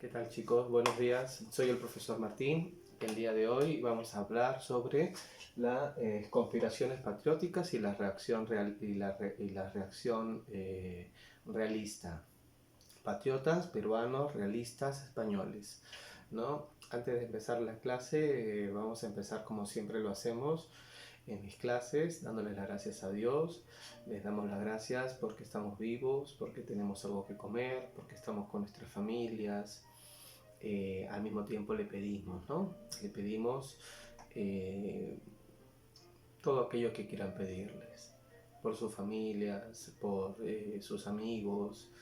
¿Qué tal, chicos? Buenos días. Soy el profesor Martín. El día de hoy vamos a hablar sobre las conspiraciones patrióticas y la reacción realista. Patriotas, peruanos, realistas, españoles, ¿no? Antes de empezar la clase, vamos a empezar como siempre lo hacemos en mis clases, dándoles las gracias a Dios. Les damos las gracias porque estamos vivos, porque tenemos algo que comer, porque estamos con nuestras familias. Al mismo tiempo le pedimos, ¿no? Le pedimos eh, todo aquello que quieran pedirles, por sus familias, por sus amigos,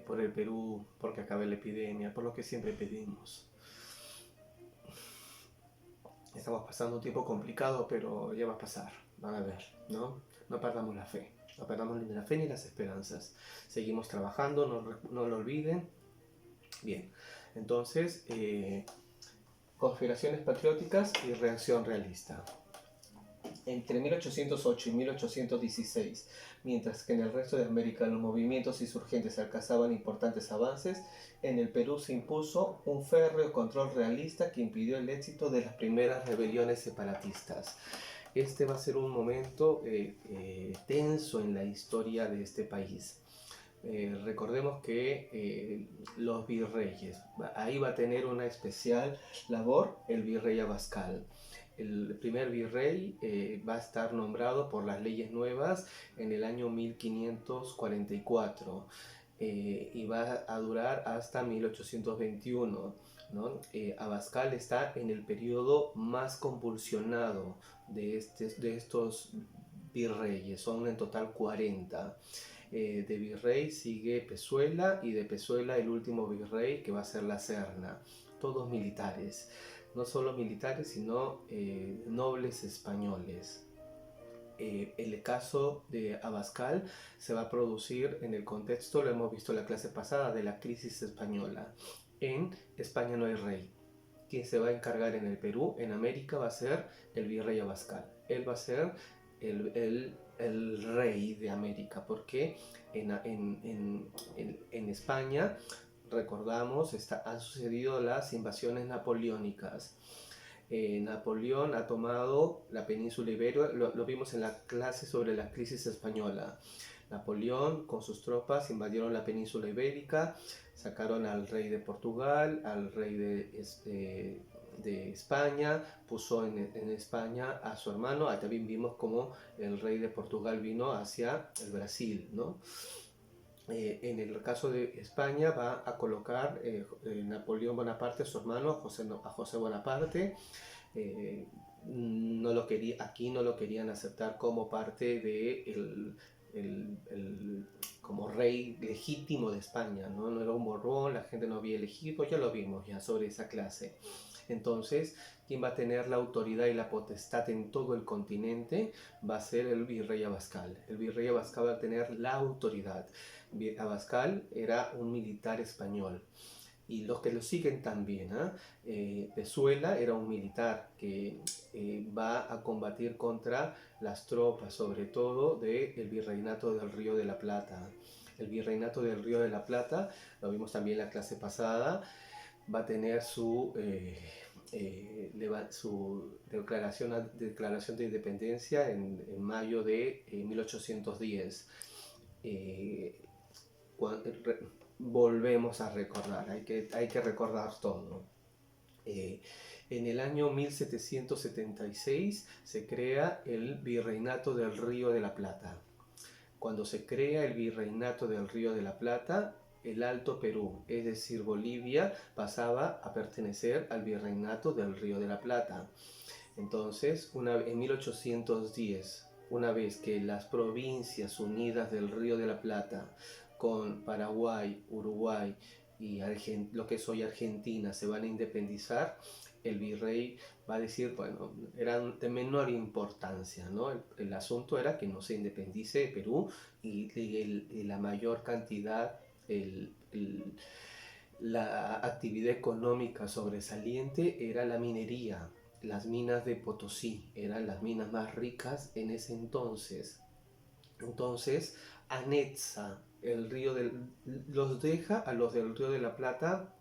por el Perú, porque acabe la epidemia, por lo que siempre pedimos. Estamos pasando un tiempo complicado, pero ya va a pasar, van a ver, ¿no? No perdamos la fe, no perdamos ni la fe ni las esperanzas. Seguimos trabajando, no lo olviden. Bien, entonces, conspiraciones patrióticas y reacción realista. Entre 1808 y 1816, mientras que en el resto de América los movimientos insurgentes alcanzaban importantes avances, en el Perú se impuso un férreo control realista que impidió el éxito de las primeras rebeliones separatistas. Este va a ser un momento tenso en la historia de este país. Recordemos que los virreyes, ahí va a tener una especial labor el virrey Abascal. El primer virrey va a estar nombrado por las leyes nuevas en el año 1544 y va a durar hasta 1821. ¿No? Abascal está en el periodo más convulsionado de estos virreyes, son en total 40. De virrey sigue Pezuela y de Pezuela el último virrey que va a ser la Serna, todos militares, no solo militares sino nobles españoles. El caso de Abascal se va a producir en el contexto, lo hemos visto en la clase pasada, de la crisis española. En España no hay rey. Quien se va a encargar en el Perú, en América, va a ser el virrey Abascal. Él va a ser el rey de América, porque en España, recordamos, han sucedido las invasiones napoleónicas. Napoleón ha tomado la península ibérica, lo vimos en la clase sobre la crisis española. Napoleón con sus tropas invadieron la península ibérica, sacaron al rey de Portugal, al rey de España, puso en España a su hermano. Ahí también vimos como el rey de Portugal vino hacia el Brasil, ¿no? En el caso de España va a colocar Napoleón Bonaparte a su hermano, a José Bonaparte. Aquí no lo querían aceptar como parte de como rey legítimo de España, ¿no? No era un Borbón, la gente no había elegido, ya lo vimos ya sobre esa clase. Entonces, quien va a tener la autoridad y la potestad en todo el continente va a ser el virrey Abascal. El virrey Abascal va a tener la autoridad. Abascal era un militar español y los que lo siguen también. Pezuela era un militar que va a combatir contra las tropas, sobre todo del virreinato del Río de la Plata. El virreinato del Río de la Plata, lo vimos también en la clase pasada, va a tener su declaración de independencia en mayo de 1810. Eh, Volvemos a recordar, hay que recordar todo. En el año 1776 se crea el Virreinato del Río de la Plata. Cuando se crea el Virreinato del Río de la Plata, el Alto Perú, es decir, Bolivia, pasaba a pertenecer al Virreinato del Río de la Plata. Entonces, en 1810, una vez que las provincias unidas del Río de la Plata, con Paraguay, Uruguay y lo que es hoy Argentina, se van a independizar, el virrey va a decir, bueno, eran de menor importancia, ¿no? El asunto era que no se independice Perú y la mayor cantidad, la actividad económica sobresaliente era la minería. Las minas de Potosí eran las minas más ricas en ese entonces. Entonces anexa los deja a los del Río de la Plata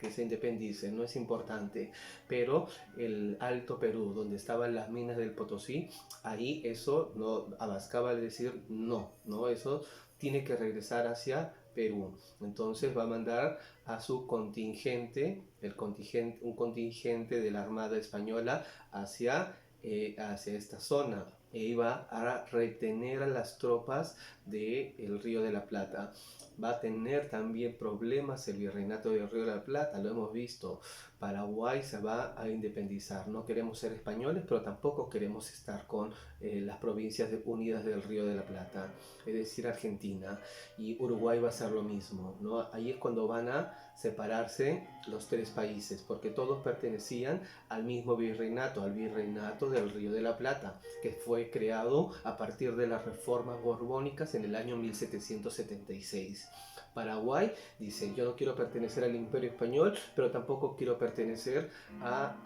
que se independice, no es importante, pero el Alto Perú, donde estaban las minas del Potosí, ahí eso no, Abascal va a decir no, no, eso tiene que regresar hacia Perú. Entonces va a mandar a su contingente, un contingente de la Armada Española hacia esta zona e iba a retener a las tropas del Río de la Plata. Va a tener también problemas el virreinato del Río de la Plata, lo hemos visto. Paraguay se va a independizar. No queremos ser españoles, pero tampoco queremos estar con las provincias unidas del Río de la Plata, es decir, Argentina. Y Uruguay va a hacer lo mismo, ¿no? Ahí es cuando van a separarse los tres países, porque todos pertenecían al mismo virreinato, al virreinato del Río de la Plata, que fue creado a partir de las reformas borbónicas en el año 1776. Paraguay dice, yo no quiero pertenecer al Imperio Español, pero tampoco quiero pertenecer a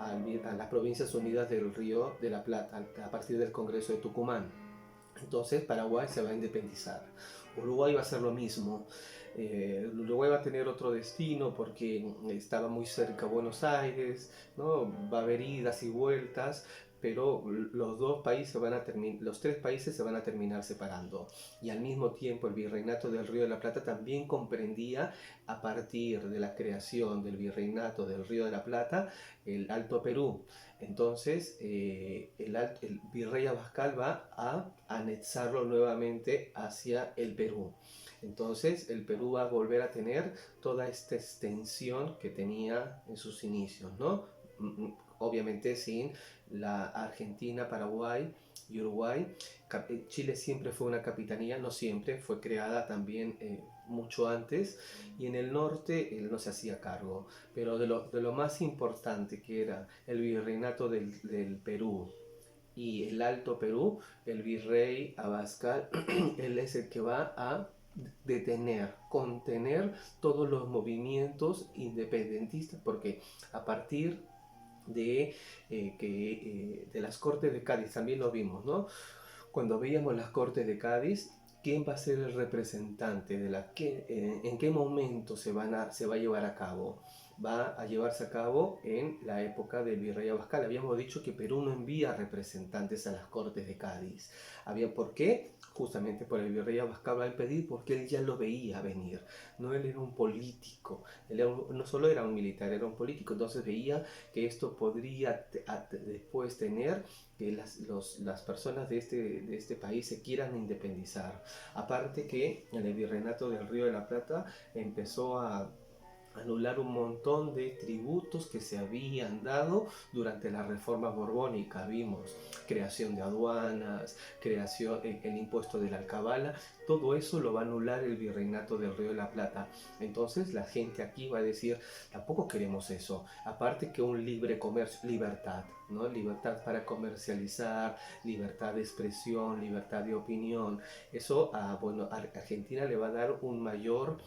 las Provincias Unidas del Río de la Plata, a partir del Congreso de Tucumán. Entonces Paraguay se va a independizar. Uruguay va a hacer lo mismo. Uruguay va a tener otro destino porque estaba muy cerca a Buenos Aires, ¿no? Va a haber idas y vueltas, pero los tres países se van a terminar separando. Y al mismo tiempo el virreinato del Río de la Plata también comprendía, a partir de la creación del virreinato del Río de la Plata, el Alto Perú. Entonces el virrey Abascal va a anexarlo nuevamente hacia el Perú. Entonces el Perú va a volver a tener toda esta extensión que tenía en sus inicios, ¿no? Obviamente sin la Argentina, Paraguay y Uruguay. Chile siempre fue una capitanía, no siempre, fue creada también mucho antes, y en el norte él no se hacía cargo, pero de lo más importante, que era el virreinato del Perú y el Alto Perú, el virrey Abascal, él es el que va a detener, contener todos los movimientos independentistas, porque a partir de las Cortes de Cádiz, también lo vimos, ¿no? Cuando veíamos las Cortes de Cádiz, ¿quién va a ser el representante en qué momento se va a llevar a cabo? Va a llevarse a cabo en la época del virrey Abascal. Habíamos dicho que Perú no envía representantes a las Cortes de Cádiz. ¿Por qué? Justamente por el virrey Abascal va a impedir, porque él ya lo veía venir. No, él era un político, no solo era un militar, era un político. Entonces veía que esto podría después tener que las personas de este país se quieran independizar. Aparte que en el virreinato del Río de la Plata empezó a anular un montón de tributos que se habían dado durante la reforma borbónica. Vimos creación de aduanas, el impuesto de la alcabala, todo eso lo va a anular el virreinato del Río de la Plata. Entonces la gente aquí va a decir, tampoco queremos eso. Aparte que un libre comercio, libertad, ¿no? Libertad para comercializar, libertad de expresión, libertad de opinión. Eso a Argentina le va a dar un mayor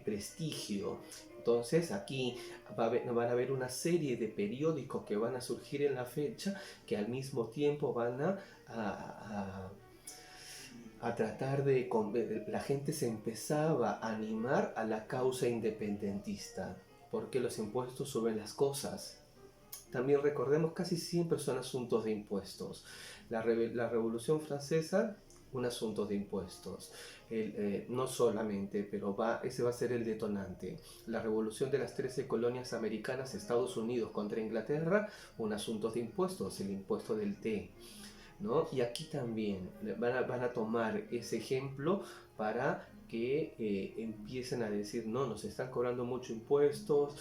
prestigio. Entonces aquí van a haber una serie de periódicos que van a surgir en la fecha, que al mismo tiempo van a tratar la gente se empezaba a animar a la causa independentista, porque los impuestos suben las cosas. También recordemos, casi siempre son asuntos de impuestos. La Revolución Francesa, un asunto de impuestos. No solamente, pero ese va a ser el detonante. La revolución de las 13 colonias americanas, Estados Unidos contra Inglaterra, un asunto de impuestos, el impuesto del té, ¿no? Y aquí también van a tomar ese ejemplo para que empiecen a decir, no, nos están cobrando mucho impuestos,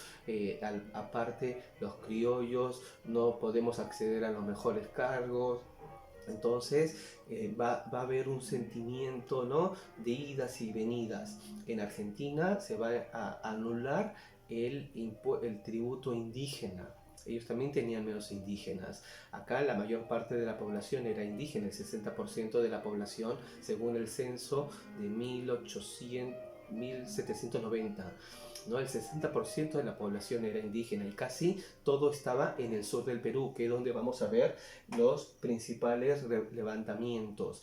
aparte los criollos no podemos acceder a los mejores cargos. Entonces va a haber un sentimiento, ¿no?, de idas y venidas. En Argentina se va a anular el tributo indígena. Ellos también tenían menos indígenas. Acá la mayor parte de la población era indígena, el 60% de la población, según el censo de 1790. ¿No? El 60% de la población era indígena y casi todo estaba en el sur del Perú, que es donde vamos a ver los principales levantamientos.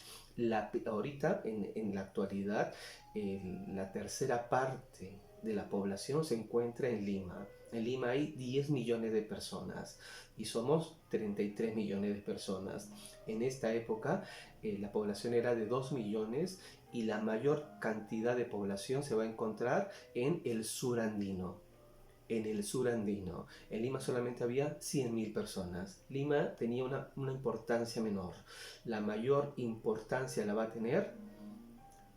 Ahorita, en la actualidad, la tercera parte de la población se encuentra en Lima. En Lima hay 10 millones de personas y somos 33 millones de personas. En esta época la población era de 2 millones y la mayor cantidad de población se va a encontrar en el sur andino. En el sur andino. En Lima solamente había 100.000 personas. Lima tenía una importancia menor. La mayor importancia la va a tener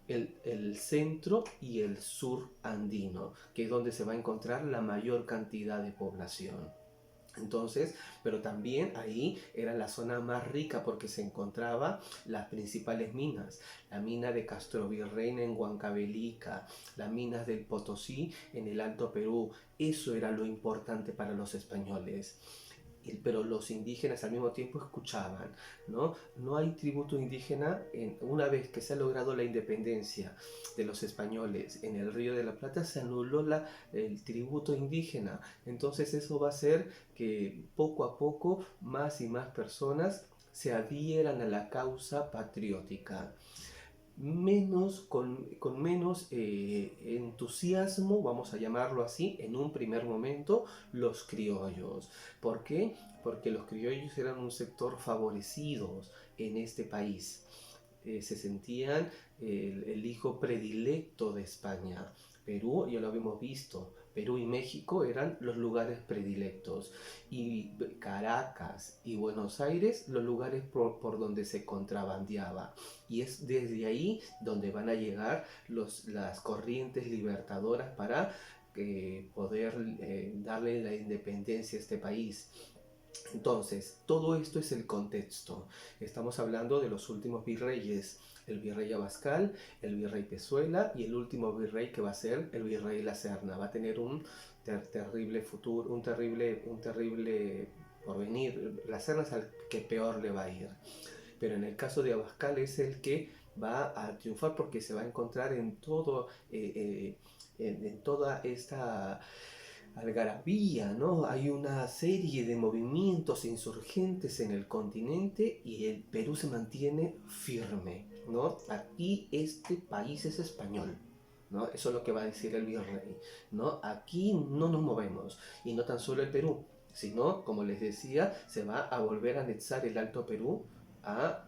el centro y el sur andino, que es donde se va a encontrar la mayor cantidad de población. Entonces, pero también ahí era la zona más rica porque se encontraba las principales minas, la mina de Castrovirreyna en Huancavelica, las minas del Potosí en el Alto Perú. Eso era lo importante para los españoles. Pero los indígenas al mismo tiempo escuchaban, ¿no? No hay tributo indígena una vez que se ha logrado la independencia de los españoles en el Río de la Plata, se anuló el tributo indígena. Entonces eso va a hacer que poco a poco más y más personas se adhieran a la causa patriótica. Con menos entusiasmo, vamos a llamarlo así, en un primer momento, los criollos. ¿Por qué? Porque los criollos eran un sector favorecidos en este país. Se sentían el hijo predilecto de España. Perú, ya lo habíamos visto, Perú y México eran los lugares predilectos y Caracas y Buenos Aires los lugares por donde se contrabandeaba, y es desde ahí donde van a llegar las corrientes libertadoras para poder darle la independencia a este país. Entonces, todo esto es el contexto. Estamos hablando de los últimos virreyes, el virrey Abascal, el virrey Pezuela y el último virrey que va a ser el virrey La Serna. Va a tener un terrible futuro, un terrible porvenir. La Serna es al que peor le va a ir. Pero en el caso de Abascal es el que va a triunfar porque se va a encontrar en toda esta algarabía, ¿no? Hay una serie de movimientos insurgentes en el continente y el Perú se mantiene firme, ¿no? Aquí este país es español, ¿no? Eso es lo que va a decir el virrey, ¿no? Aquí no nos movemos, y no tan solo el Perú, sino, como les decía, se va a volver a anexar el Alto Perú al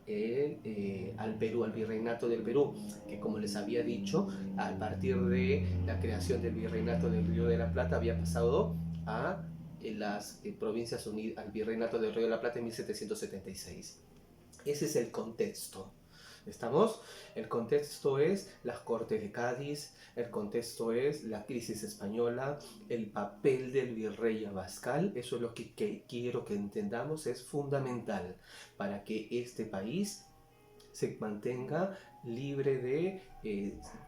Perú, al virreinato del Perú, que como les había dicho, a partir de la creación del virreinato del Río de la Plata había pasado a las provincias unidas, al virreinato del Río de la Plata en 1776. Ese es el contexto. ¿Estamos? El contexto es las Cortes de Cádiz, el contexto es la crisis española, el papel del virrey Abascal. Eso es lo que quiero que entendamos, es fundamental para que este país se mantenga libre de,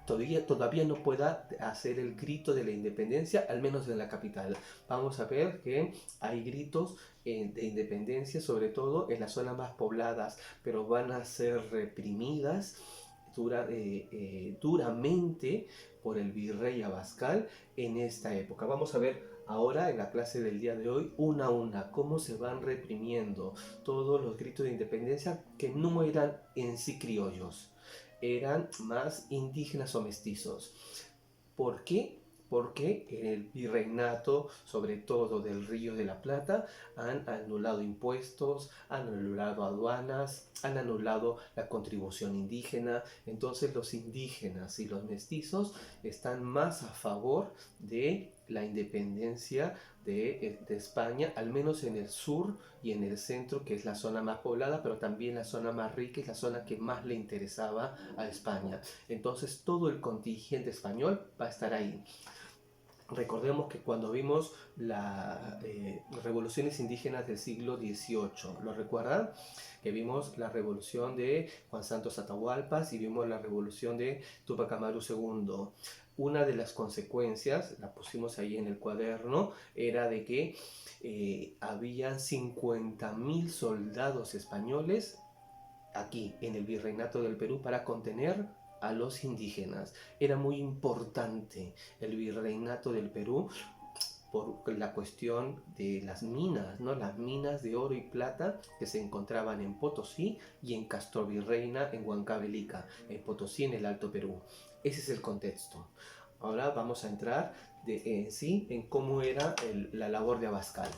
todavía no pueda hacer el grito de la independencia, al menos en la capital. Vamos a ver que hay gritos de independencia, sobre todo en las zonas más pobladas, pero van a ser reprimidas duramente por el virrey Abascal en esta época. Vamos a ver ahora en la clase del día de hoy, una a una, cómo se van reprimiendo todos los gritos de independencia que no eran en sí criollos, eran más indígenas o mestizos. ¿Por qué? Porque en el virreinato, sobre todo del Río de la Plata, han anulado impuestos, han anulado aduanas, han anulado la contribución indígena. Entonces los indígenas y los mestizos están más a favor de la independencia de España, al menos en el sur y en el centro, que es la zona más poblada, pero también la zona más rica y la zona que más le interesaba a España. Entonces todo el contingente español va a estar ahí. Recordemos que cuando vimos las revoluciones indígenas del siglo XVIII, ¿lo recuerdan? Que vimos la revolución de Juan Santos Atahualpas y vimos la revolución de Tupac Amaru II. Una de las consecuencias, la pusimos ahí en el cuaderno, era de que habían 50.000 soldados españoles aquí en el virreinato del Perú para contener a los indígenas. Era muy importante el virreinato del Perú por la cuestión de las minas, ¿no? Las minas de oro y plata que se encontraban en Potosí y en Castrovirreyna en Huancavelica, en Potosí en el Alto Perú. Ese es el contexto. Ahora vamos a entrar en sí en cómo era la labor de Abascal.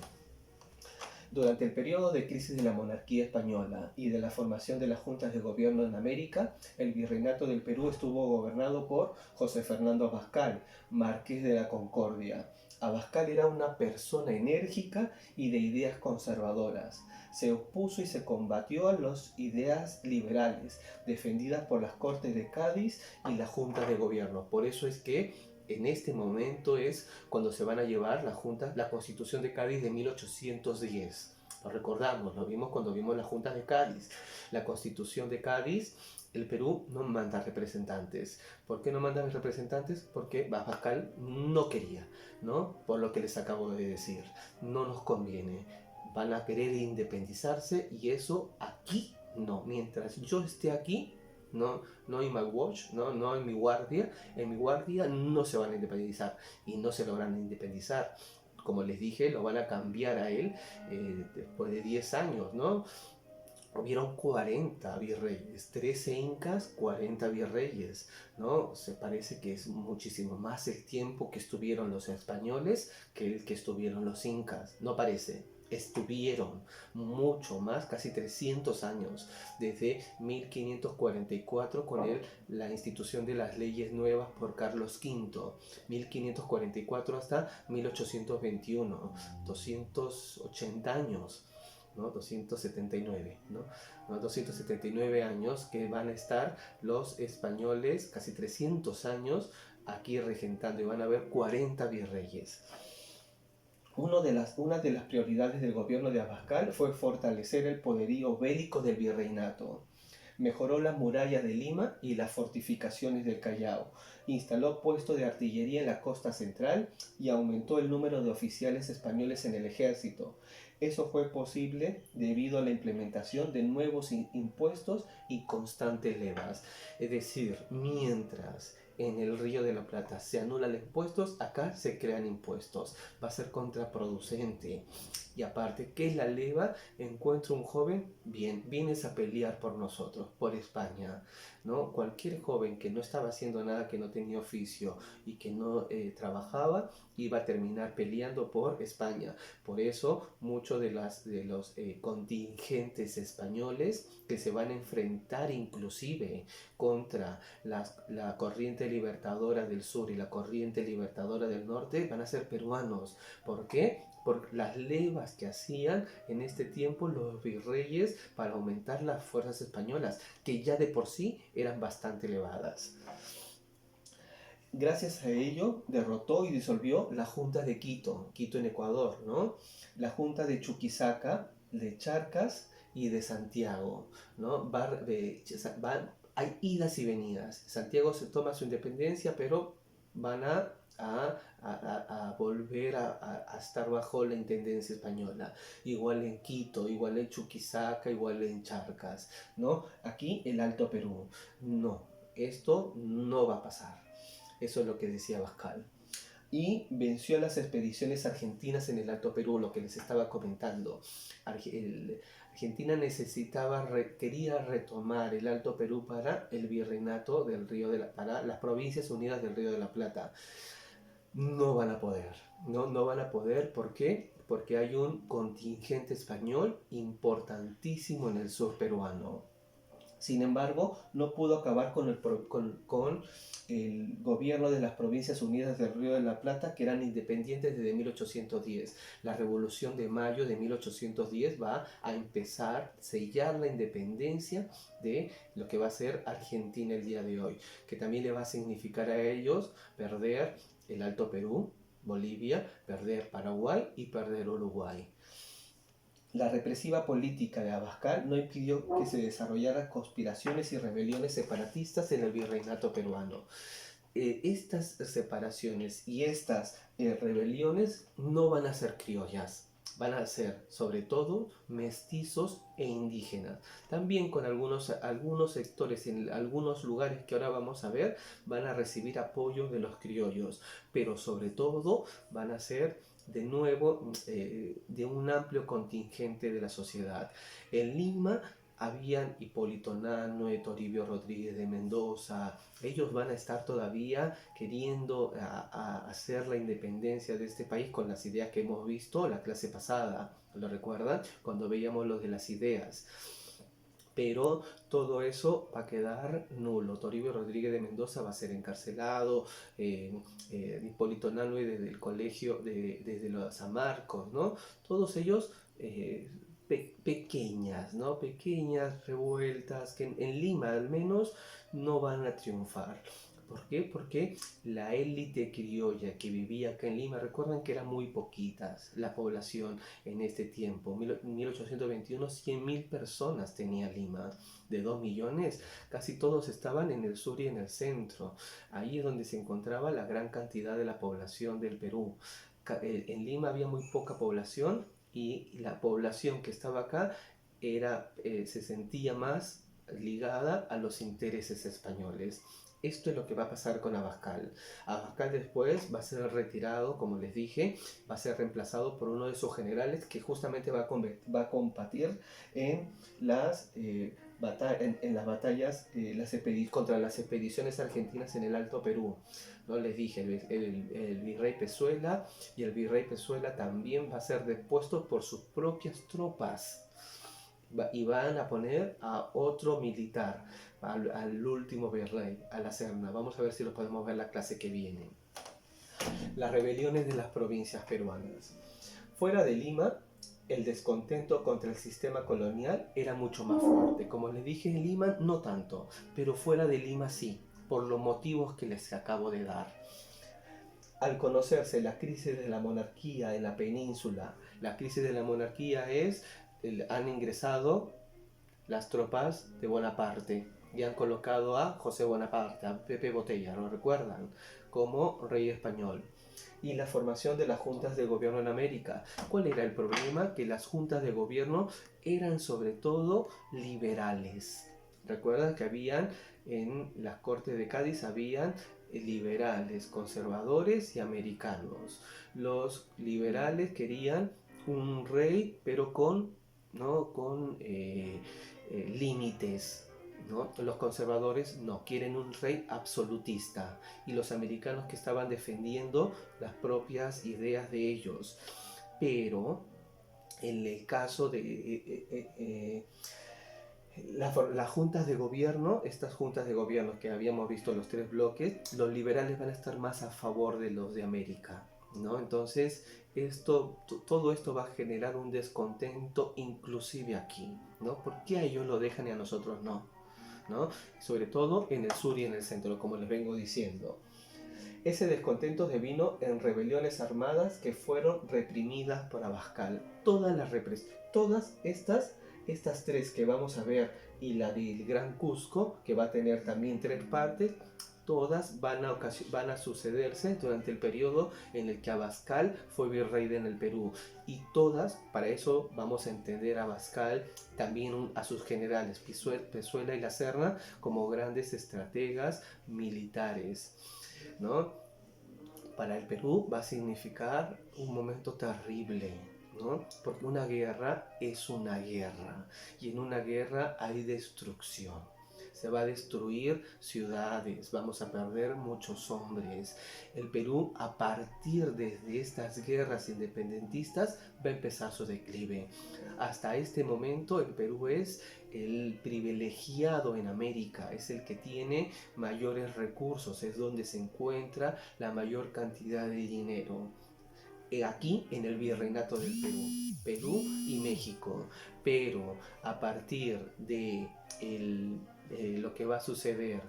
Durante el periodo de crisis de la monarquía española y de la formación de las juntas de gobierno en América, el virreinato del Perú estuvo gobernado por José Fernando Abascal, marqués de la Concordia. Abascal era una persona enérgica y de ideas conservadoras. Se opuso y se combatió a las ideas liberales defendidas por las Cortes de Cádiz y la Junta de Gobierno. Por eso es que en este momento es cuando se van a llevar la Constitución de Cádiz de 1810. Lo recordamos, lo vimos cuando vimos la Junta de Cádiz. La Constitución de Cádiz, el Perú no manda representantes. ¿Por qué no manda representantes? Porque Abascal no quería, ¿no? Por lo que les acabo de decir. No nos conviene. Van a querer independizarse y eso aquí no. Mientras yo esté aquí, no en my watch, no en mi guardia no se van a independizar y no se logran independizar. Como les dije, lo van a cambiar a él después de 10 años, ¿no? Hubieron 40 virreyes, 13 incas, 40 virreyes, ¿no? Se parece que es muchísimo más el tiempo que estuvieron los españoles que el que estuvieron los incas, no parece. Estuvieron mucho más, casi 300 años, desde 1544 con la institución de las leyes nuevas por Carlos V, 1544 hasta 1821, 280 años. ¿No? 279, ¿no? 279 años que van a estar los españoles, casi 300 años aquí regentando, y van a haber 40 virreyes. Una de las prioridades del gobierno de Abascal fue fortalecer el poderío bélico del virreinato. Mejoró las murallas de Lima y las fortificaciones del Callao, instaló puestos de artillería en la costa central y aumentó el número de oficiales españoles en el ejército. Eso fue posible debido a la implementación de nuevos impuestos y constantes levas. Es decir, mientras en el Río de la Plata se anulan impuestos, acá se crean impuestos. Va a ser contraproducente. Y aparte, ¿qué es la leva? Encuentro un joven, bien, vienes a pelear por nosotros, por España, ¿no? Cualquier joven que no estaba haciendo nada, que no tenía oficio y que no trabajaba, iba a terminar peleando por España. Por eso, muchos de los contingentes españoles que se van a enfrentar inclusive contra la corriente libertadora del sur y la corriente libertadora del norte van a ser peruanos. ¿Por qué? Por las levas que hacían en este tiempo los virreyes para aumentar las fuerzas españolas, que ya de por sí eran bastante elevadas. Gracias a ello derrotó y disolvió la Junta de Quito en Ecuador, ¿no? La Junta de Chuquisaca, de Charcas y de Santiago, ¿no? Hay idas y venidas. Santiago se toma su independencia, pero van a volver a estar bajo la intendencia española. Igual en Quito, igual en Chuquisaca, igual en Charcas, ¿no? Aquí el Alto Perú. No, esto no va a pasar. Eso es lo que decía Abascal. Y venció a las expediciones argentinas en el Alto Perú, lo que les estaba comentando. Argentina quería retomar el Alto Perú para el virreinato del para las provincias unidas del Río de la Plata. No van a poder, no van a poder, ¿por qué? Porque hay un contingente español importantísimo en el sur peruano. Sin embargo, no pudo acabar con el gobierno de las Provincias Unidas del Río de la Plata, que eran independientes desde 1810. La Revolución de Mayo de 1810 va a empezar a sellar la independencia de lo que va a ser Argentina el día de hoy, que también le va a significar a ellos perder el Alto Perú, Bolivia, perder Paraguay y perder Uruguay. La represiva política de Abascal no impidió que se desarrollaran conspiraciones y rebeliones separatistas en el virreinato peruano. Estas separaciones y estas rebeliones no van a ser criollas, van a ser sobre todo mestizos e indígenas. También con algunos sectores en algunos lugares que ahora vamos a ver van a recibir apoyo de los criollos, pero sobre todo van a ser de nuevo de un amplio contingente de la sociedad. En Lima habían Hipólito Unanue, Toribio Rodríguez de Mendoza. Ellos van a estar todavía queriendo hacer la independencia de este país con las ideas que hemos visto la clase pasada. ¿Lo recuerdan? Cuando veíamos los de las ideas. Pero todo eso va a quedar nulo. Toribio Rodríguez de Mendoza va a ser encarcelado, Hipólito Unanue desde el colegio, desde los San Marcos, ¿no? Todos ellos pequeñas, ¿no? Pequeñas revueltas que en Lima al menos no van a triunfar. ¿Por qué? Porque la élite criolla que vivía acá en Lima, recuerden que eran muy poquitas la población en este tiempo. 1821, 100.000 personas tenía Lima. De 2 millones, casi todos estaban en el sur y en el centro. Ahí es donde se encontraba la gran cantidad de la población del Perú. En Lima había muy poca población y la población que estaba acá se sentía más ligada a los intereses españoles. Esto es lo que va a pasar con Abascal. Abascal después va a ser retirado, como les dije, va a ser reemplazado por uno de sus generales que justamente va a combatir en las, en las batallas contra las expediciones argentinas en el Alto Perú. ¿No? Les dije, el virrey Pezuela, y el virrey Pezuela también va a ser depuesto por sus propias tropas. Y van a poner a otro militar, al último virrey, a la Serna. Vamos a ver si lo podemos ver en la clase que viene. Las rebeliones de las provincias peruanas. Fuera de Lima, el descontento contra el sistema colonial era mucho más fuerte. Como les dije, en Lima no tanto, pero fuera de Lima sí, por los motivos que les acabo de dar. Al conocerse la crisis de la monarquía en la península, la crisis de la monarquía es, han ingresado las tropas de Bonaparte y han colocado a José Bonaparte, a Pepe Botella, ¿lo recuerdan? Como rey español. Y la formación de las juntas de gobierno en América. ¿Cuál era el problema? Que las juntas de gobierno eran sobre todo liberales. Recuerdan que habían en las Cortes de Cádiz habían liberales, conservadores y americanos. Los liberales querían un rey, pero con límites. ¿No? Los conservadores no, quieren un rey absolutista, y los americanos que estaban defendiendo las propias ideas de ellos. Pero en el caso de las juntas de gobierno, estas juntas de gobierno que habíamos visto los tres bloques, los liberales van a estar más a favor de los de América, ¿no? Entonces todo esto va a generar un descontento inclusive aquí, ¿no? ¿Por qué a ellos lo dejan y a nosotros no? ¿No? Sobre todo en el sur y en el centro, como les vengo diciendo. Ese descontento devino en rebeliones armadas que fueron reprimidas por Abascal. Todas estas tres que vamos a ver, y la del Gran Cusco, que va a tener también 3 partes, todas van a sucederse durante el periodo en el que Abascal fue virrey en el Perú. Y todas, para eso vamos a entender a Abascal, también a sus generales, Pezuela y La Serna, como grandes estrategas militares, ¿no? Para el Perú va a significar un momento terrible, ¿no? Porque una guerra es una guerra, y en una guerra hay destrucción. Se va a destruir ciudades, vamos a perder muchos hombres. El Perú, a partir de estas guerras independentistas, va a empezar su declive. Hasta este momento el Perú es el privilegiado en América, es el que tiene mayores recursos, es donde se encuentra la mayor cantidad de dinero. Aquí en el Virreinato del Perú y México. Pero a partir de lo que va a suceder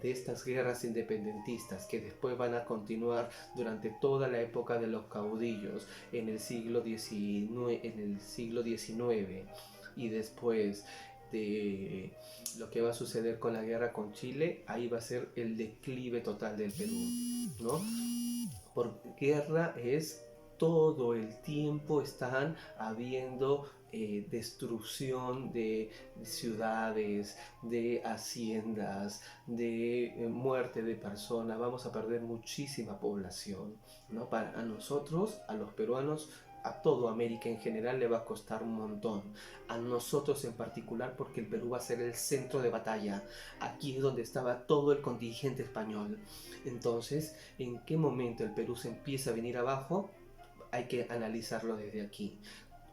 de estas guerras independentistas, que después van a continuar durante toda la época de los caudillos en el siglo XIX, y después de lo que va a suceder con la guerra con Chile, ahí va a ser el declive total del Perú, ¿no? Por guerra es todo el tiempo están habiendo destrucción de ciudades, de haciendas, de muerte de personas. Vamos a perder muchísima población, ¿no? Para nosotros, a los peruanos, a toda América en general le va a costar un montón. A nosotros en particular porque el Perú va a ser el centro de batalla. Aquí es donde estaba todo el contingente español. Entonces, ¿en qué momento el Perú se empieza a venir abajo? Hay que analizarlo desde aquí.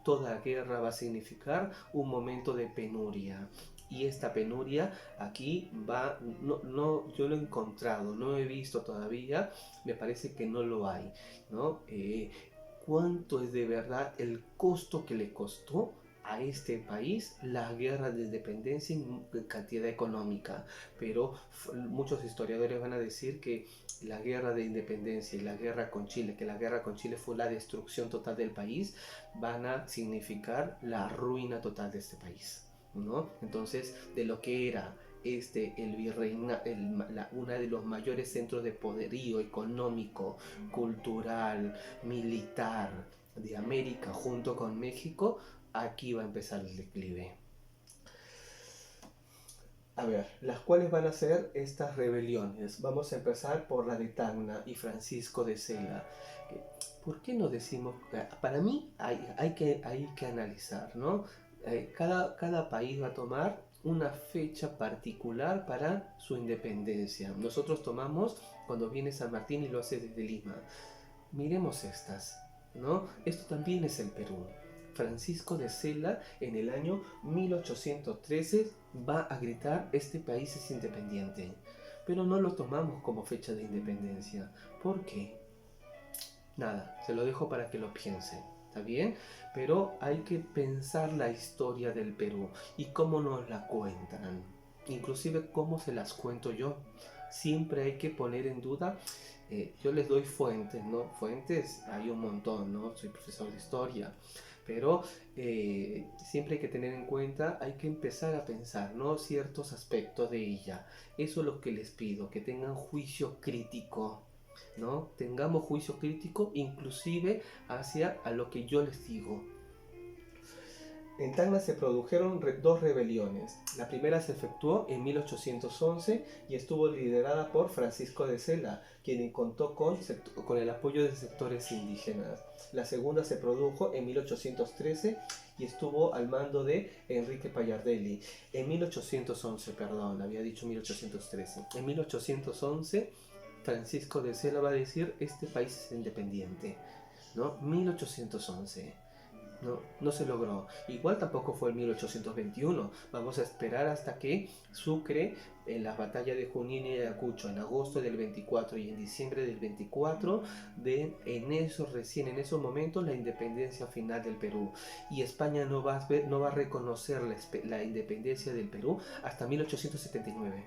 Toda guerra va a significar un momento de penuria. Y esta penuria aquí va, yo lo he encontrado, no he visto todavía, me parece que no lo hay, ¿no? ¿Cuánto es de verdad el costo que le costó a este país la guerra de independencia en cantidad económica? Pero muchos historiadores van a decir que la guerra de independencia y la guerra con Chile, que la guerra con Chile fue la destrucción total del país, van a significar la ruina total de este país, ¿no? Entonces, de lo que era el virreina, uno de los mayores centros de poderío económico, cultural, militar de América junto con México, aquí va a empezar el declive. A ver, las cuales van a ser estas rebeliones. Vamos a empezar por la de Tacna y Francisco de Sela. ¿Por qué no decimos? Para mí hay que analizar, ¿no? Cada país va a tomar una fecha particular para su independencia. Nosotros tomamos cuando viene San Martín y lo hace desde Lima. Miremos estas, ¿no? Esto también es el Perú. Francisco de Sela en el año 1813 va a gritar: este país es independiente. Pero no lo tomamos como fecha de independencia. ¿Por qué? Nada, se lo dejo para que lo piensen, ¿está bien? Pero hay que pensar la historia del Perú y cómo nos la cuentan, inclusive cómo se las cuento yo. Siempre hay que poner en duda. Yo les doy fuentes, ¿no? Fuentes hay un montón, ¿no? Soy profesor de historia, pero siempre hay que tener en cuenta, hay que empezar a pensar, ¿no? Ciertos aspectos de ella. Eso es lo que les pido, que tengan juicio crítico, ¿no? Tengamos juicio crítico inclusive hacia a lo que yo les digo. En Tacna se produjeron dos rebeliones. La primera se efectuó en 1811 y estuvo liderada por Francisco de Sela, quien contó con el apoyo de sectores indígenas. La segunda se produjo en 1813 y estuvo al mando de Enrique Pallardelli. En 1811, perdón, había dicho 1813. En 1811 Francisco de Sela va a decir: este país es independiente, ¿no? 1811. No se logró. Igual tampoco fue en 1821. Vamos a esperar hasta que Sucre, en las batallas de Junín y Ayacucho, en agosto del 24 y en diciembre del 24, en esos momentos, la independencia final del Perú. Y España no va a reconocer la independencia del Perú hasta 1879.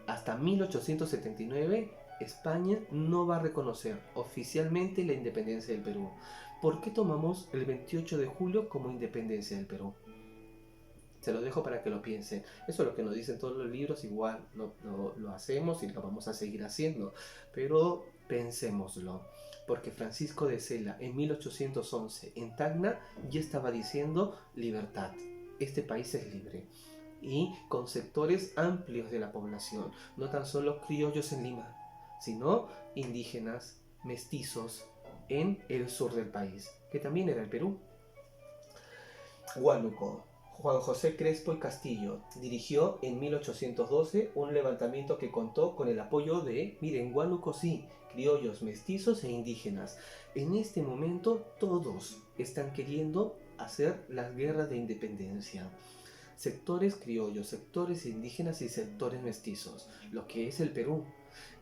Hasta 1879 España no va a reconocer oficialmente la independencia del Perú. ¿Por qué tomamos el 28 de julio como independencia del Perú? Se lo dejo para que lo piensen. Eso es lo que nos dicen todos los libros, igual lo hacemos y lo vamos a seguir haciendo. Pero pensémoslo, porque Francisco de Sela en 1811 en Tacna ya estaba diciendo: libertad, este país es libre. Y con sectores amplios de la población, no tan solo criollos en Lima, sino indígenas, mestizos en el sur del país, que también era el Perú. Huánuco. Juan José Crespo y Castillo dirigió en 1812 un levantamiento que contó con el apoyo de, miren, Huánuco sí, criollos, mestizos e indígenas. En este momento todos están queriendo hacer las guerras de independencia. Sectores criollos, sectores indígenas y sectores mestizos, lo que es el Perú,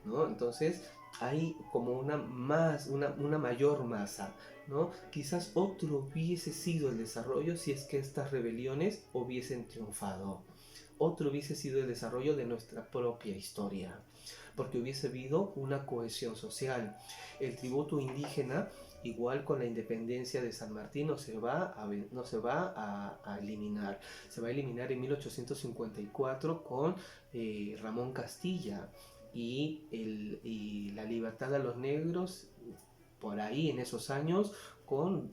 ¿no? Entonces hay como una mayor masa, ¿no? Quizás otro hubiese sido el desarrollo si es que estas rebeliones hubiesen triunfado. Otro hubiese sido el desarrollo de nuestra propia historia, porque hubiese habido una cohesión social. El tributo indígena, igual con la independencia de San Martín, no se va a eliminar. Se va a eliminar en 1854 con Ramón Castilla y la libertad a los negros por ahí en esos años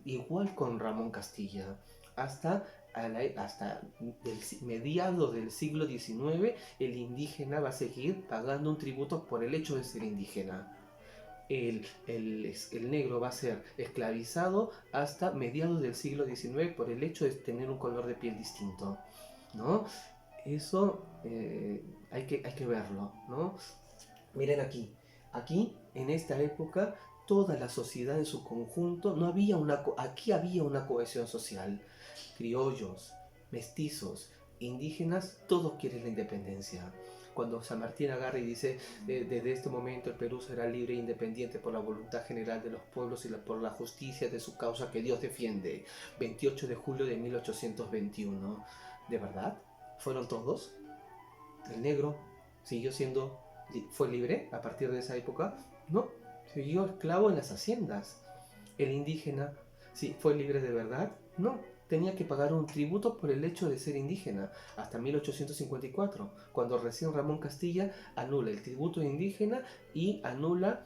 igual con Ramón Castilla hasta mediados del siglo XIX. El indígena va a seguir pagando un tributo por el hecho de ser indígena. el negro va a ser esclavizado hasta mediados del siglo XIX por el hecho de tener un color de piel distinto, ¿no? Eso hay que verlo, ¿no? Miren aquí en esta época toda la sociedad en su conjunto, no había aquí había una cohesión social. Criollos, mestizos, indígenas, todos quieren la independencia. Cuando San Martín agarra y dice, desde este momento el Perú será libre e independiente por la voluntad general de los pueblos y por la justicia de su causa que Dios defiende. 28 de julio de 1821. ¿De verdad? ¿Fueron todos? El negro siguió siendo, fue libre a partir de esa época. No, siguió esclavo en las haciendas. El indígena, sí, fue libre de verdad. No, tenía que pagar un tributo por el hecho de ser indígena hasta 1854, cuando recién Ramón Castilla anula el tributo indígena y anula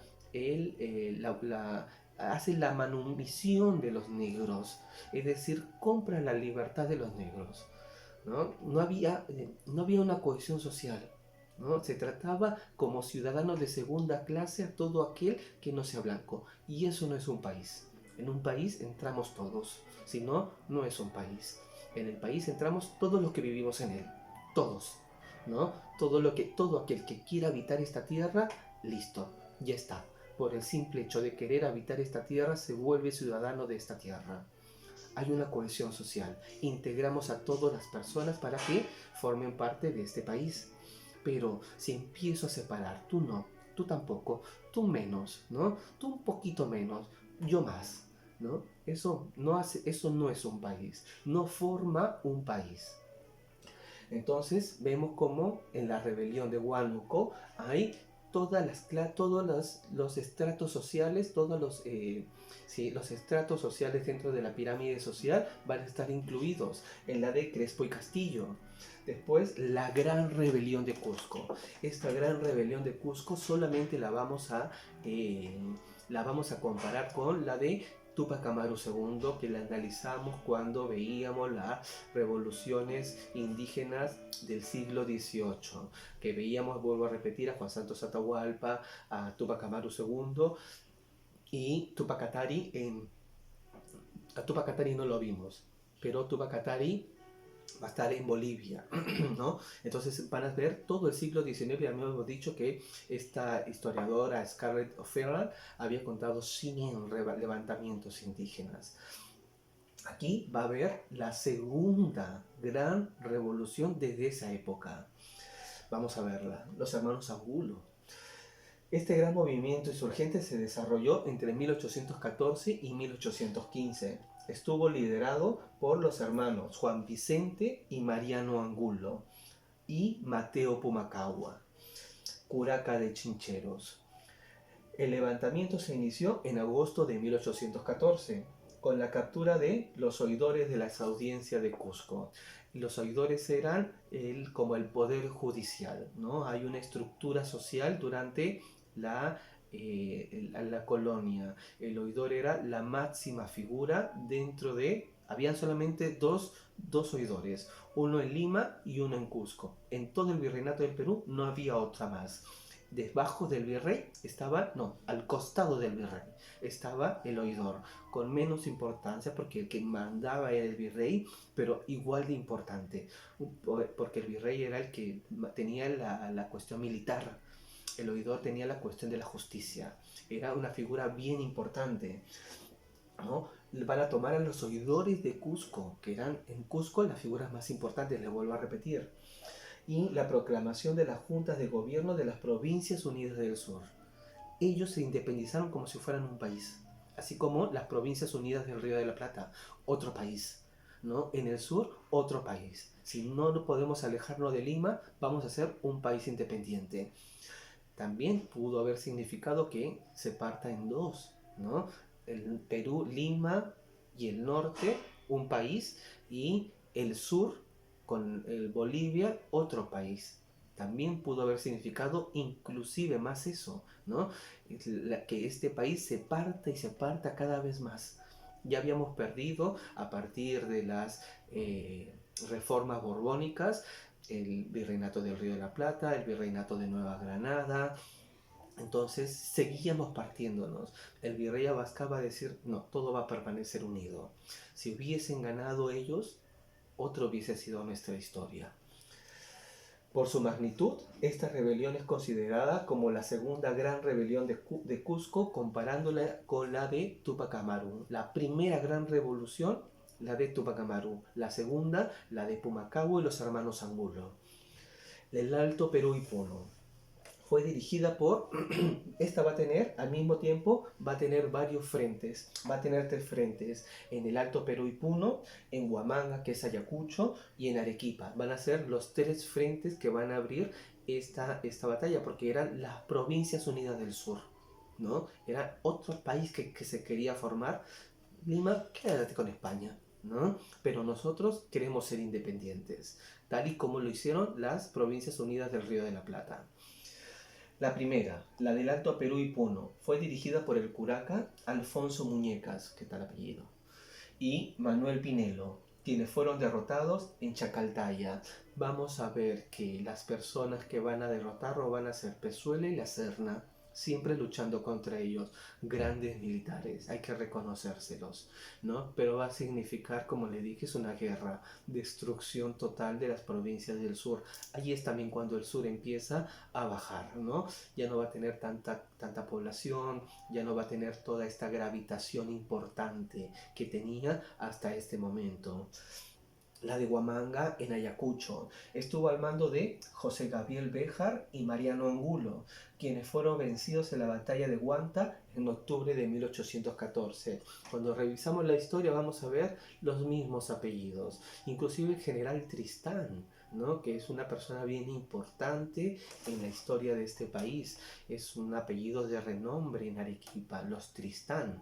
hace la manumisión de los negros, es decir, compra la libertad de los negros. ¿No? No había una cohesión social, ¿no? Se trataba como ciudadanos de segunda clase a todo aquel que no sea blanco. Y eso no es un país. En un país entramos todos. Si no, no es un país. En el país entramos todos los que vivimos en él. Todos. ¿No? Todo aquel que quiera habitar esta tierra, listo, ya está. Por el simple hecho de querer habitar esta tierra, se vuelve ciudadano de esta tierra. Hay una cohesión social. Integramos a todas las personas para que formen parte de este país. Pero si empiezo a separar, tú no, tú tampoco, tú menos, ¿no? Tú un poquito menos, yo más, ¿no? Eso no es un país, no forma un país. Entonces vemos como en la rebelión de Huánuco hay todos los estratos sociales, los estratos sociales dentro de la pirámide social van a estar incluidos en la de Crespo y Castillo. Después, la gran rebelión de Cusco. Esta gran rebelión de Cusco solamente la vamos a comparar con la de Tupac Amaru II, que la analizamos cuando veíamos las revoluciones indígenas del siglo XVIII, que veíamos, vuelvo a repetir, a Juan Santos Atahualpa, a Tupac Amaru II y Tupac Katari. A Tupac Katari no lo vimos, pero Tupac Katari va a estar en Bolivia, ¿no? Entonces van a ver todo el siglo XIX. Ya hemos dicho que esta historiadora Scarlett O'Ferrall había contado 100 levantamientos indígenas. Aquí va a haber la segunda gran revolución desde esa época. Vamos a verla. Los hermanos Angulo. Este gran movimiento insurgente se desarrolló entre 1814 y 1815. Estuvo liderado por los hermanos Juan Vicente y Mariano Angulo y Mateo Pumacahua, curaca de Chincheros. El levantamiento se inició en agosto de 1814 con la captura de los oidores de las audiencias de Cusco. Los oidores eran como el poder judicial, ¿no? Hay una estructura social durante la colonia. El oidor era la máxima figura dentro de... Habían solamente dos oidores, uno en Lima y uno en Cusco. En todo el virreinato del Perú no había otra más. Debajo del virrey estaba, no, al costado del virrey estaba el oidor, con menos importancia porque el que mandaba era el virrey, pero igual de importante, porque el virrey era el que tenía la cuestión militar. El oidor tenía la cuestión de la justicia, era una figura bien importante, ¿no? Van a tomar a los oidores de Cusco, que eran en Cusco las figuras más importantes, les vuelvo a repetir, y la proclamación de las juntas de gobierno de las Provincias Unidas del Sur. Ellos se independizaron como si fueran un país, así como las Provincias Unidas del Río de la Plata, otro país, ¿no? En el sur, otro país. Si no podemos alejarnos de Lima, vamos a ser un país independiente. También pudo haber significado que se parta en dos, ¿no? El Perú, Lima y el norte, un país, y el sur, con el Bolivia, otro país. También pudo haber significado inclusive más eso, ¿no? Que este país se parta y se parta cada vez más. Ya habíamos perdido a partir de las reformas borbónicas el virreinato del Río de la Plata, el virreinato de Nueva Granada, Entonces seguíamos partiéndonos. El virrey Abascal va a decir, no, todo va a permanecer unido. Si hubiesen ganado ellos, otra hubiese sido nuestra historia. Por su magnitud, esta rebelión es considerada como la segunda gran rebelión de Cusco, comparándola con la de Tupac Amaru. La primera gran revolución, la de Tupac Amaru. La segunda, la de Pumacahua y los hermanos Angulo. El Alto Perú y Puno. Fue dirigida por, esta va a tener, al mismo tiempo, va a tener varios frentes, va a tener 3 frentes, en el Alto Perú y Puno, en Huamanga, que es Ayacucho, y en Arequipa. Van a ser los 3 frentes que van a abrir esta batalla, porque eran las Provincias Unidas del Sur, ¿no? Era otro país que se quería formar. Lima, quédate con España, ¿no? Pero nosotros queremos ser independientes, tal y como lo hicieron las Provincias Unidas del Río de la Plata. La primera, la del Alto Perú y Puno, fue dirigida por el curaca Alfonso Muñecas, que tal apellido, y Manuel Pinelo, quienes fueron derrotados en Chacaltaya. Vamos a ver que las personas que van a derrotarlo van a ser Pezuela y La Serna, siempre luchando contra ellos, grandes militares, hay que reconocérselos, ¿no? Pero va a significar, como le dije, es una guerra, destrucción total de las provincias del sur. Allí es también cuando el sur empieza a bajar, ¿no? Ya no va a tener tanta población, ya no va a tener toda esta gravitación importante que tenía hasta este momento. La de Huamanga en Ayacucho estuvo al mando de José Gabriel Béjar y Mariano Angulo, quienes fueron vencidos en la batalla de Huanta en octubre de 1814. Cuando revisamos la historia vamos a ver los mismos apellidos, inclusive el general Tristán, ¿no? Que es una persona bien importante en la historia de este país. Es un apellido de renombre en Arequipa, los Tristán.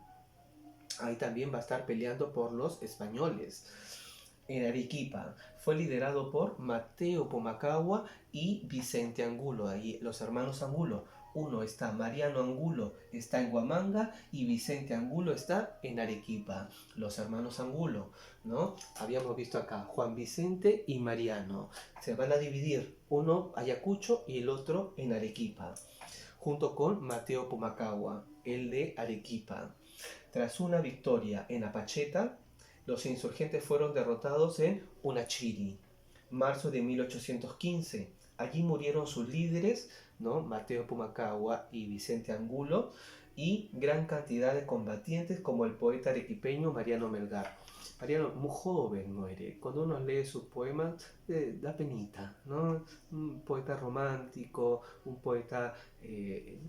Ahí también va a estar peleando por los españoles. En Arequipa fue liderado por Mateo Pumacahua y Vicente Angulo, ahí los hermanos Angulo. Uno está, Mariano Angulo está en Huamanga y Vicente Angulo está en Arequipa. Los hermanos Angulo, ¿no? Habíamos visto acá Juan Vicente y Mariano. Se van a dividir, uno Ayacucho y el otro en Arequipa, junto con Mateo Pumacahua, el de Arequipa. Tras una victoria en Apacheta, los insurgentes fueron derrotados en Unachiri, marzo de 1815. Allí murieron sus líderes, ¿no? Mateo Pumacahua y Vicente Angulo, y gran cantidad de combatientes como el poeta arequipeño Mariano Melgar. Mariano, muy joven muere. Cuando uno lee sus poemas, da penita, ¿no? Un poeta romántico, un poeta que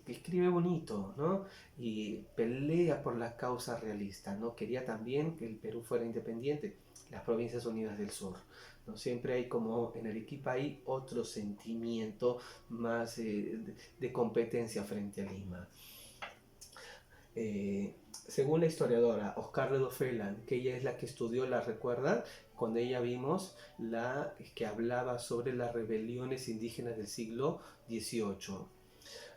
escribe bonito, ¿no? Y pelea por la causa realista, ¿no? Quería también que el Perú fuera independiente, las Provincias Unidas del Sur, ¿no? Siempre hay como en Arequipa hay otro sentimiento más de competencia frente a Lima. Según la historiadora Oscar Ledo Felan, que ella es la que estudió la recuerda, cuando ella vimos la que hablaba sobre las rebeliones indígenas del siglo XVIII,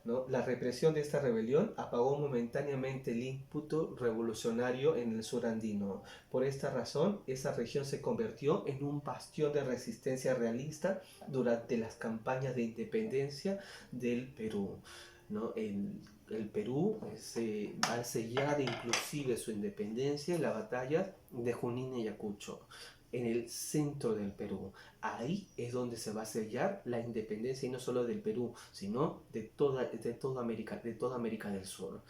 ¿no? La represión de esta rebelión apagó momentáneamente el ímpetu revolucionario en el sur andino. Por esta razón, esa región se convirtió en un bastión de resistencia realista durante las campañas de independencia del Perú, ¿no? El Perú va a sellar inclusive su independencia en la batalla de Junín y Ayacucho, en el centro del Perú. Ahí es donde se va a sellar la independencia, y no solo del Perú, sino de toda América del Sur.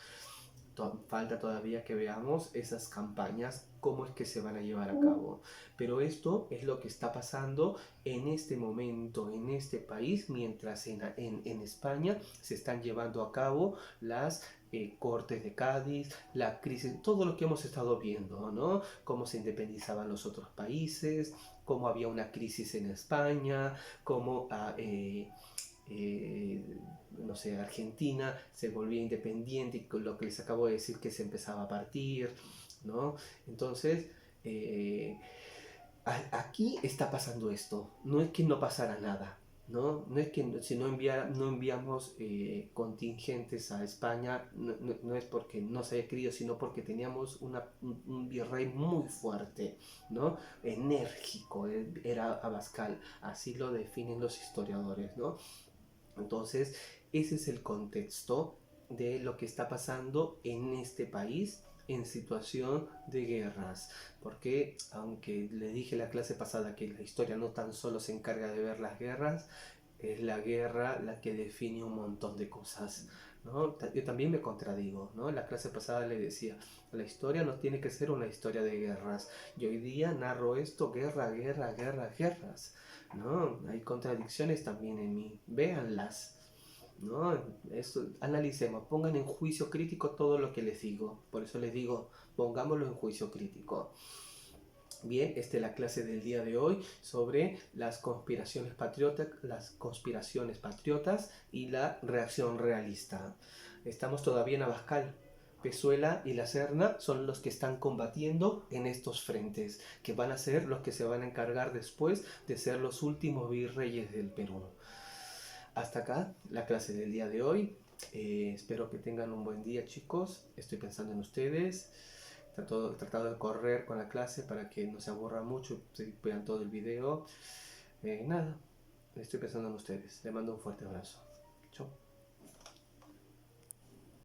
Falta todavía que veamos esas campañas, cómo es que se van a llevar a cabo. Pero esto es lo que está pasando en este momento, en este país, mientras en España se están llevando a cabo las Cortes de Cádiz, la crisis, todo lo que hemos estado viendo, ¿no? Cómo se independizaban los otros países, cómo había una crisis en España, cómo no sé, Argentina se volvía independiente y con lo que les acabo de decir que se empezaba a partir, ¿no? Entonces, eh, aquí está pasando esto, no es que no pasara nada, ¿no? No es que si no, no enviamos contingentes a España, no es porque no se haya querido, sino porque teníamos un virrey muy fuerte, ¿no? Enérgico, era Abascal, así lo definen los historiadores, ¿no? Entonces, Ese es el contexto de lo que está pasando en este país en situación de guerras. Porque aunque le dije la clase pasada que la historia no tan solo se encarga de ver las guerras, es la guerra la que define un montón de cosas, ¿no? Yo también me contradigo, ¿no? En la clase pasada le decía, la historia no tiene que ser una historia de guerras. Y hoy día narro esto, guerra, guerra, guerra, guerras, ¿no? Hay contradicciones también en mí, véanlas. ¿No? Eso, analicemos, pongan en juicio crítico todo lo que les digo. Por eso les digo, pongámoslo en juicio crítico. Bien, esta es la clase del día de hoy sobre las conspiraciones patriotas y la reacción realista. Estamos todavía en Abascal. Pezuela y la Serna son los que están combatiendo en estos frentes, que van a ser los que se van a encargar después de ser los últimos virreyes del Perú. Hasta acá la clase del día de hoy. Espero que tengan un buen día, chicos. Estoy pensando en ustedes. He tratado de correr con la clase para que no se aburran mucho, vean todo el video. Nada, estoy pensando en ustedes. Les mando un fuerte abrazo. Chao.